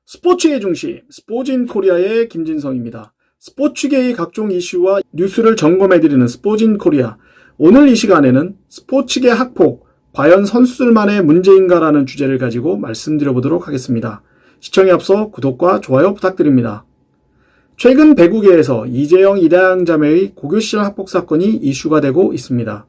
스포츠의 중심, 스포진 코리아의 김진성입니다. 스포츠계의 각종 이슈와 뉴스를 점검해드리는 스포진 코리아. 오늘 이 시간에는 스포츠계 학폭, 과연 선수들만의 문제인가라는 주제를 가지고 말씀드려보도록 하겠습니다. 시청에 앞서 구독과 좋아요 부탁드립니다. 최근 배구계에서 이재영, 이다영 자매의 고교시절 학폭 사건이 이슈가 되고 있습니다.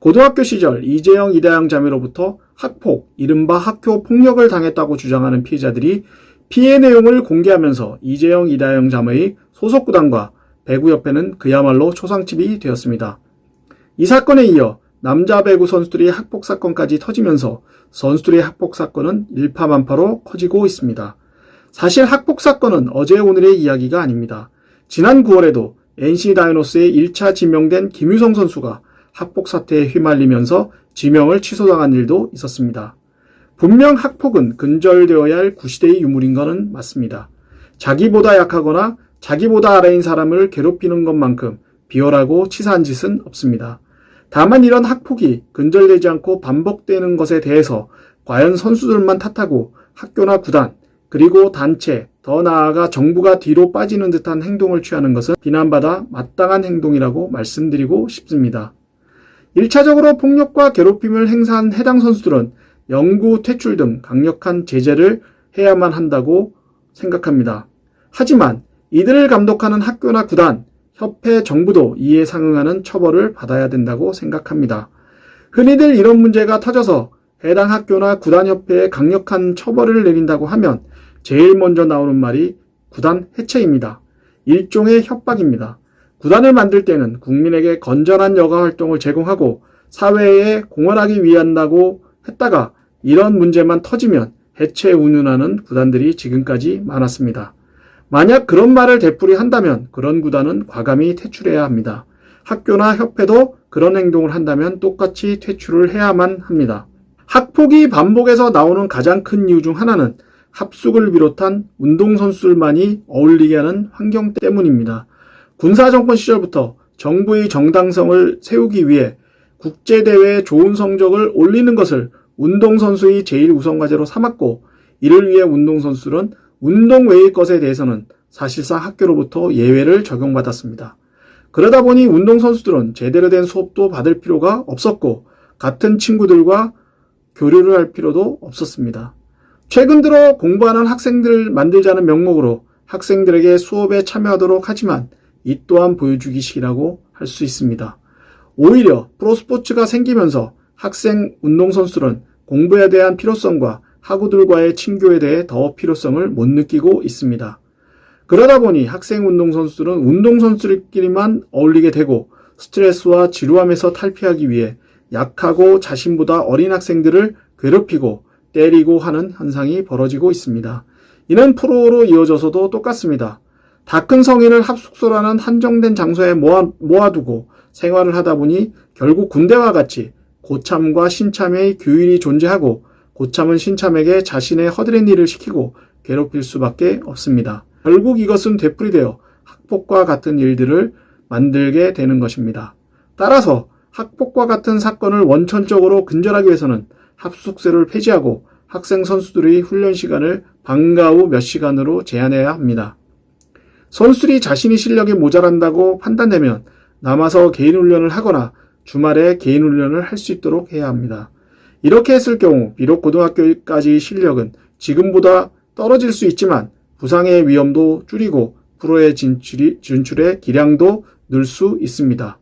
고등학교 시절 이재영, 이다영 자매로부터 학폭, 이른바 학교 폭력을 당했다고 주장하는 피해자들이 피해 내용을 공개하면서 이재영, 이다영 자매의 소속 구단과 배구협회는 그야말로 초상집이 되었습니다. 이 사건에 이어 남자 배구 선수들의 학폭 사건까지 터지면서 선수들의 학폭 사건은 일파만파로 커지고 있습니다. 사실 학폭 사건은 어제 오늘의 이야기가 아닙니다. 지난 9월에도 NC 다이노스에 1차 지명된 김유성 선수가 학폭 사태에 휘말리면서 지명을 취소당한 일도 있었습니다. 분명 학폭은 근절되어야 할 구시대의 유물인 것은 맞습니다. 자기보다 약하거나 자기보다 아래인 사람을 괴롭히는 것만큼 비열하고 치사한 짓은 없습니다. 다만 이런 학폭이 근절되지 않고 반복되는 것에 대해서 과연 선수들만 탓하고 학교나 구단, 그리고 단체, 더 나아가 정부가 뒤로 빠지는 듯한 행동을 취하는 것은 비난받아 마땅한 행동이라고 말씀드리고 싶습니다. 1차적으로 폭력과 괴롭힘을 행사한 해당 선수들은 영구 퇴출 등 강력한 제재를 해야만 한다고 생각합니다. 하지만 이들을 감독하는 학교나 구단, 협회, 정부도 이에 상응하는 처벌을 받아야 된다고 생각합니다. 흔히들 이런 문제가 터져서 해당 학교나 구단 협회에 강력한 처벌을 내린다고 하면 제일 먼저 나오는 말이 구단 해체입니다. 일종의 협박입니다. 구단을 만들 때는 국민에게 건전한 여가 활동을 제공하고 사회에 공헌하기 위한다고 했다가 이런 문제만 터지면 해체 운운하는 구단들이 지금까지 많았습니다. 만약 그런 말을 되풀이한다면 그런 구단은 과감히 퇴출해야 합니다. 학교나 협회도 그런 행동을 한다면 똑같이 퇴출을 해야만 합니다. 학폭이 반복해서 나오는 가장 큰 이유 중 하나는 합숙을 비롯한 운동선수들만이 어울리게 하는 환경 때문입니다. 군사정권 시절부터 정부의 정당성을 세우기 위해 국제대회에 좋은 성적을 올리는 것을 운동선수의 제일 우선과제로 삼았고, 이를 위해 운동선수들은 운동 외의 것에 대해서는 사실상 학교로부터 예외를 적용받았습니다. 그러다 보니 운동선수들은 제대로 된 수업도 받을 필요가 없었고 같은 친구들과 교류를 할 필요도 없었습니다. 최근 들어 공부하는 학생들을 만들자는 명목으로 학생들에게 수업에 참여하도록 하지만 이 또한 보여주기식이라고 할 수 있습니다. 오히려 프로스포츠가 생기면서 학생 운동선수들은 공부에 대한 필요성과 학우들과의 친교에 대해 더 필요성을 못 느끼고 있습니다. 그러다 보니 학생 운동선수들은 운동선수들끼리만 어울리게 되고 스트레스와 지루함에서 탈피하기 위해 약하고 자신보다 어린 학생들을 괴롭히고 때리고 하는 현상이 벌어지고 있습니다. 이는 프로로 이어져서도 똑같습니다. 다 큰 성인을 합숙소라는 한정된 장소에 모아두고 생활을 하다 보니 결국 군대와 같이 고참과 신참의 규율이 존재하고 고참은 신참에게 자신의 허드렛 일을 시키고 괴롭힐 수밖에 없습니다. 결국 이것은 되풀이되어 학폭과 같은 일들을 만들게 되는 것입니다. 따라서 학폭과 같은 사건을 원천적으로 근절하기 위해서는 합숙소를 폐지하고 학생 선수들의 훈련 시간을 방과 후 몇 시간으로 제한해야 합니다. 선수들이 자신의 실력이 모자란다고 판단되면 남아서 개인 훈련을 하거나 주말에 개인 훈련을 할 수 있도록 해야 합니다. 이렇게 했을 경우 비록 고등학교까지의 실력은 지금보다 떨어질 수 있지만 부상의 위험도 줄이고 프로의 진출의 기량도 늘 수 있습니다.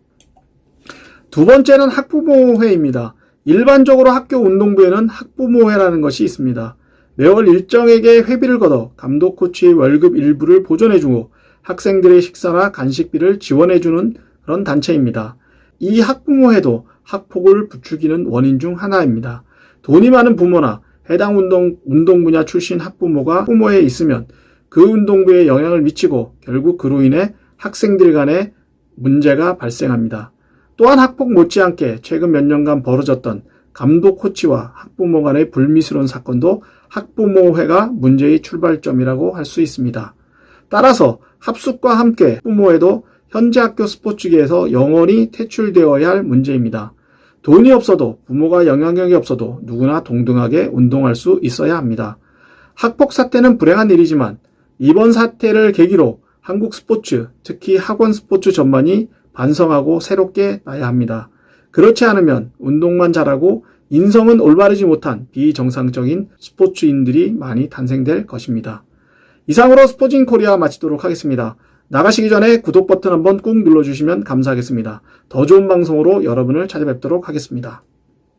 두 번째는 학부모회입니다. 일반적으로 학교 운동부에는 학부모회라는 것이 있습니다. 매월 일정에게 회비를 걷어 감독 코치의 월급 일부를 보존해주고 학생들의 식사나 간식비를 지원해주는 그런 단체입니다. 이 학부모회도 학폭을 부추기는 원인 중 하나입니다. 돈이 많은 부모나 해당 운동 분야 출신 학부모가 학부모회에 있으면 그 운동부에 영향을 미치고 결국 그로 인해 학생들 간에 문제가 발생합니다. 또한 학폭 못지않게 최근 몇 년간 벌어졌던 감독 코치와 학부모 간의 불미스러운 사건도 학부모회가 문제의 출발점이라고 할 수 있습니다. 따라서 합숙과 함께 학부모회도 현재 학교 스포츠계에서 영원히 퇴출되어야 할 문제입니다. 돈이 없어도 부모가 영향력이 없어도 누구나 동등하게 운동할 수 있어야 합니다. 학폭 사태는 불행한 일이지만 이번 사태를 계기로 한국 스포츠, 특히 학원 스포츠 전반이 반성하고 새롭게 나야 합니다. 그렇지 않으면 운동만 잘하고 인성은 올바르지 못한 비정상적인 스포츠인들이 많이 탄생될 것입니다. 이상으로 스포진 코리아 마치도록 하겠습니다. 나가시기 전에 구독 버튼 한번 꾹 눌러주시면 감사하겠습니다. 더 좋은 방송으로 여러분을 찾아뵙도록 하겠습니다.